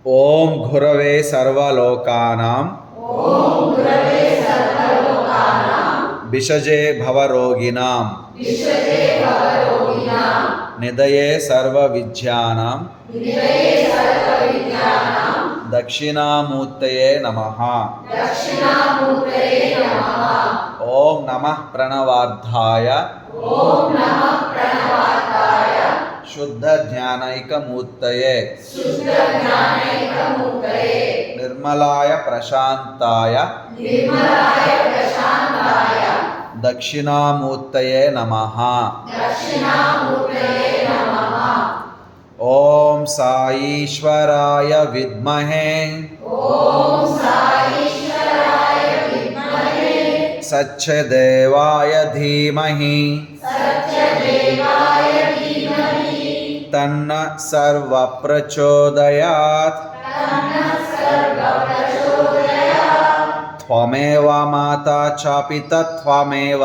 ओम गुरवे सर्वलोकानां भिषजे भवरोगिणां निधये सर्वविद्यानां दक्षिणामूर्तये नमः। ओम नमः प्रणवार्थाय शुद्ध ज्ञानैकमूर्तये निर्मलाय प्रशांताय दक्षिणामूर्तये नमः। ओम साईश्वराय विद्महे सच्चिदेवाय धीमहि तन्न सर्व प्रचोदयात्। त्वमेव माता च पिता त्वमेव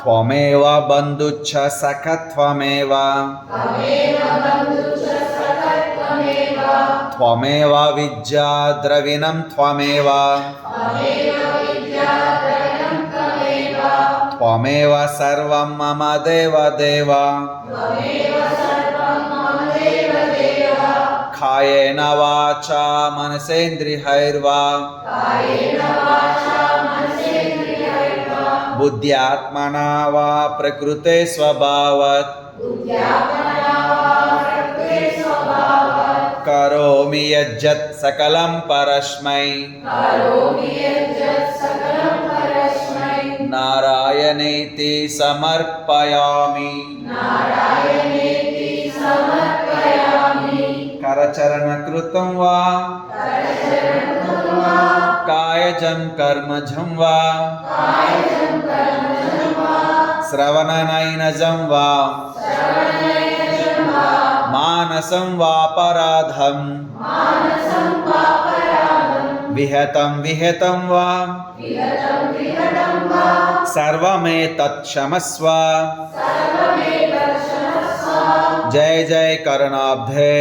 त्वमेव बन्धुश्च सखा त्वमेव त्वमेव विद्या द्रविणं त्वमेव त्वमेव सर्वं मम देव देव। कायेन वाचा मनसेन्द्रियैर्वा बुद्ध्यात्मना वा प्रकृते स्वभावात् करोमि यज्जत् सकलं परस्मै नारायणेति समर्पयामि। करचरणकृतं वा कायजं कर्मजं वा श्रवणनयनजं वा मानसं वापराधं विहतं वा सर्वमेतत् क्षमस्व। जय जय कर्णाब्धे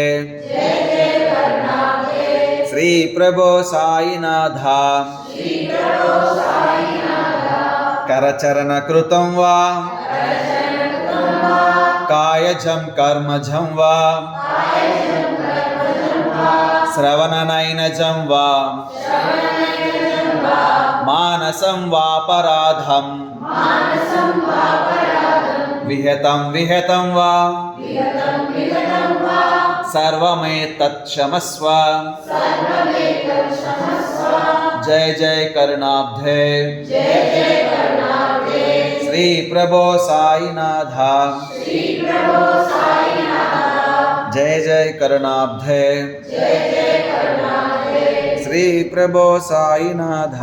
श्री प्रभो साईनाथ। करचरणकृतं वा कायजं कर्मजं वा श्रवणनयनजं वा मानसं वापराधं विहतं वा सर्वमेतत् क्षमस्व। जय जय कर्णाब्धे श्री प्रभो साईनाथ। जय जय कर्णाब्धे श्री प्रभो साईनाथ।